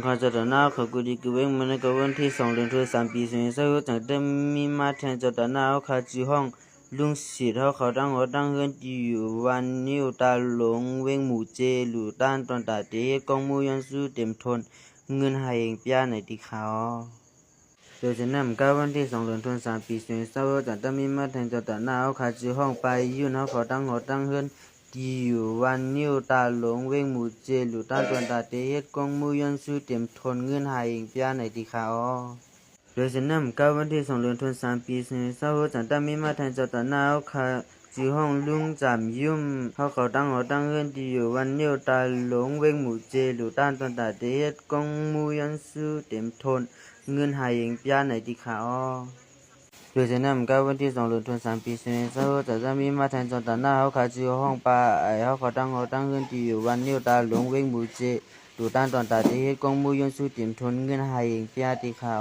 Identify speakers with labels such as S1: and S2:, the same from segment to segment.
S1: ข้าจะตนาเขากูดีกูเวงมันก็วันที่2 เดือน 3 ปีส่วนเสาจังเต็มมีมาแทนจะตนาเขาจีห้องลุงศิษย์เขาตั้งหัวตั้งเฮือนที่อยู่วันนิ้วตาหลงเวงหมู่เจหลู่ต้านตอนตาเตกองมูยันสู้เต็มทนเงินหายเองปียในที่เขาโดยจะนำก้าวันที่2 เดือน 3 ปีส่วนเสาจังเต็มมีมาแทนจะตนาเขาจีห้องไปยื่นเขาตั้งหัวตั้งเฮือนที่อยู่วันนิ้วตาหลงเวงหมู่เจหลู่ต้านตอนตาเตกองมูยันสู้เต็มทนเงินหายเองปียในที่เขาโดยจะนำก้าวันที่2 เดือน 3 ปีส่วนเสาจังเต็มมีมาแทนจะตนาเขาจีห้องลุงจำยุ่มเขาตั้งหัวตั้งเฮือนที่อยู่วันนิ้วตาหลงเวงหมู่เจหลู่ต้านตอนตาเตกองมูยันสู้เต็มทนเงินหายเองปียในที่เขาโดยจะนำก้าวันที่2 เดือน 3 ปีส่วนเสาจะมีมาแทนจนตาหน้าเขาจีห้องปลาเขาตั้งหัวตั้งเฮือนที่อยู่วันนิ้วตาหลงเวงหมู่เจหลู่ต้านตอนตาเตกองมูยันสู้เต็มทนเงินหายเองปียที่เขา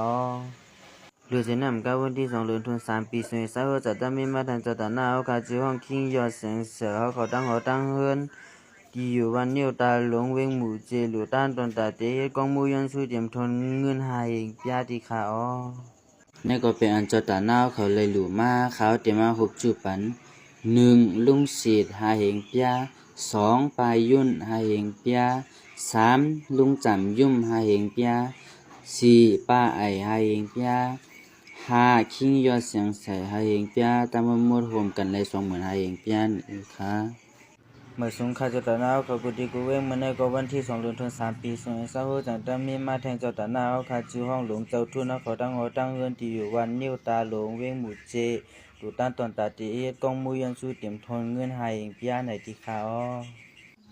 S1: โดยจะนำก้าวันที่2 เดือน 3 ปีส่วนเสาจะมีมาแทนจนตาหน้าเขาจีห้องคิงยอดเสียงเสือเขาตั้งหัวตั้งเฮือนที่อยู่วันนิ้วตาหลงเวงหมู่เจหลู่ต้านตอนตาเตกองมูยันสู้เต็มทนเงินหายเองปียที่เขานี่ก็เป็นอันจตาหน้าเขาเลยหลู่มาเขาเตมาหุบจูปัน1ลุงศิษย์หาเหงเปีย2ปายยุ่นหาเหงเปีย3ลุงจำยุ่มหาเหงเปีย4ป้าไอหาเหงเปีย5คิงยอดเสียงใส่หาเหงเปียตามหมดรวมกันเลย20,000หาเหงเปียนี่ค่ะเมื่อสงข้าจตาหน้าเขากุฏิกูเวงมันในก็วันที่2 เดือน 3 ปีส่วนเสาจังตามีมาแทงจตาหน้าเขาจีห้องหลวงเจ้าทุนเขาตั้งหัวตั้งเฮือนที่อยู่วันนิ้วตาหลงเวงหมู่เจดูต้านตอนตาตีกองมูยันสู้เต็มทนเงินหายเองปียในที่เขา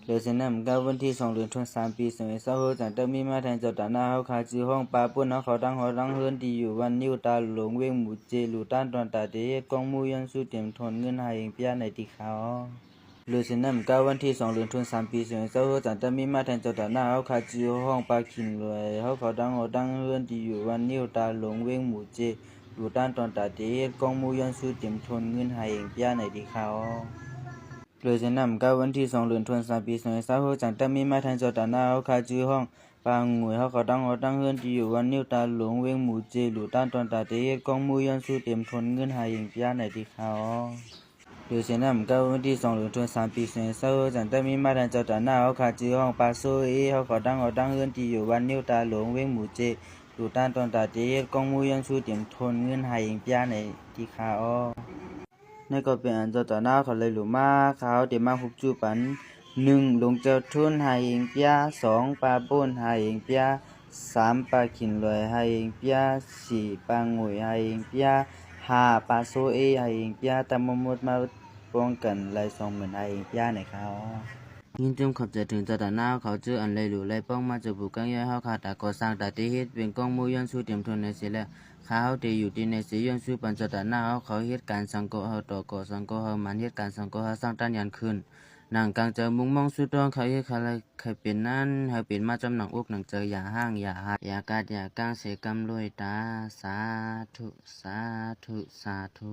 S1: โดยเสนำก้าวันที่2 เดือน 3 ปีส่วนเสาจังตามีมาแทงจตาหน้าเขาจีห้องปาปุ่นเขาตั้งหัวตั้งเฮือนที่อยู่วันนิ้วตาหลงเวงหมู่เจดูต้านตอนตาตีกองมูยันสู้เต็มทนเงินหายเองปียในที่เขาลูกศิษย์นำก้าวันที่2 เดือน 3 ปีส่วนเสาจันทมีมาแทนจตาหน้าเขาจีห้องปาขินรวยเขาตั้งหัวตั้งเฮือนที่อยู่วันนิ้วตาหลงเวงหมู่เจดูต้านตอนตาเตกองมูยันสู้เต็มทนเงินหายเองปียในที่เขาลูกศิษย์นำก้าวันที่2 เดือน 3 ปีส่วนเสาจันทมีมาแทนจตาหน้าเขาจีห้องปางงวยเขาตั้งหัวตั้งเฮือนที่อยู่วันนิ้วตาหลงเวงหมู่เจดูต้านตอนตาเตกองมูยันสู้เต็มทนเงินหายเองปียในที่เขาโดยเฉพาะก้าวันที่2 เดือน 3 ปีส่วนเสาจันทมีมาแทนจตาหน้าเขาจีห้องปาโซเขาตั้งหัวตั้งเฮือนที่อยู่วันนิ้วตาหลงเวงหมู่เจดูต้านตอนตาเตกองมูยันสู้เต็มทนเงินหายเองปียในที่เขานี่ก็เป็นอันจตาหน้าเขาเลยหลุมาเขาเตมาหุบจูปัน1ลงเจ้าทุนหายเองปีย2ปาป่นหายเองปีย3ปาขินลอยหายเองปีย4ปางวยหายเองปีย5ปาโซหายเองปียตามหมดมาป้องกันไล่20,000หายเองปียในเขายินจมขอบใจถึงจตาหน้าเขาเจออันเลยหลู่ไล่ป้องมาจะบุกกังย่อยเฮาขาตาก่อสร้างตาเตเฮ็ดเป็นกองมูยันสู้เต็มทนในเสียแล้วเขาเตอยู่ที่ในเสียยันสู้ปันจตาหน้าเขาเฮ็ดการสังกอเฮาต่อก่อสังกอเฮามันเฮ็ดการสังกอเฮาสร้างต้านยันขึ้นหนังกลางเจอมุงมองสุดต้องเขาเฮ็ดอะไรใครเป็นนั้นเฮาเป็นมาจำหนังอกหนังเจออย่าห้างอย่าหาอย่ากาดอย่ากางเสกำลอยตาสาธุสาธุสาธุ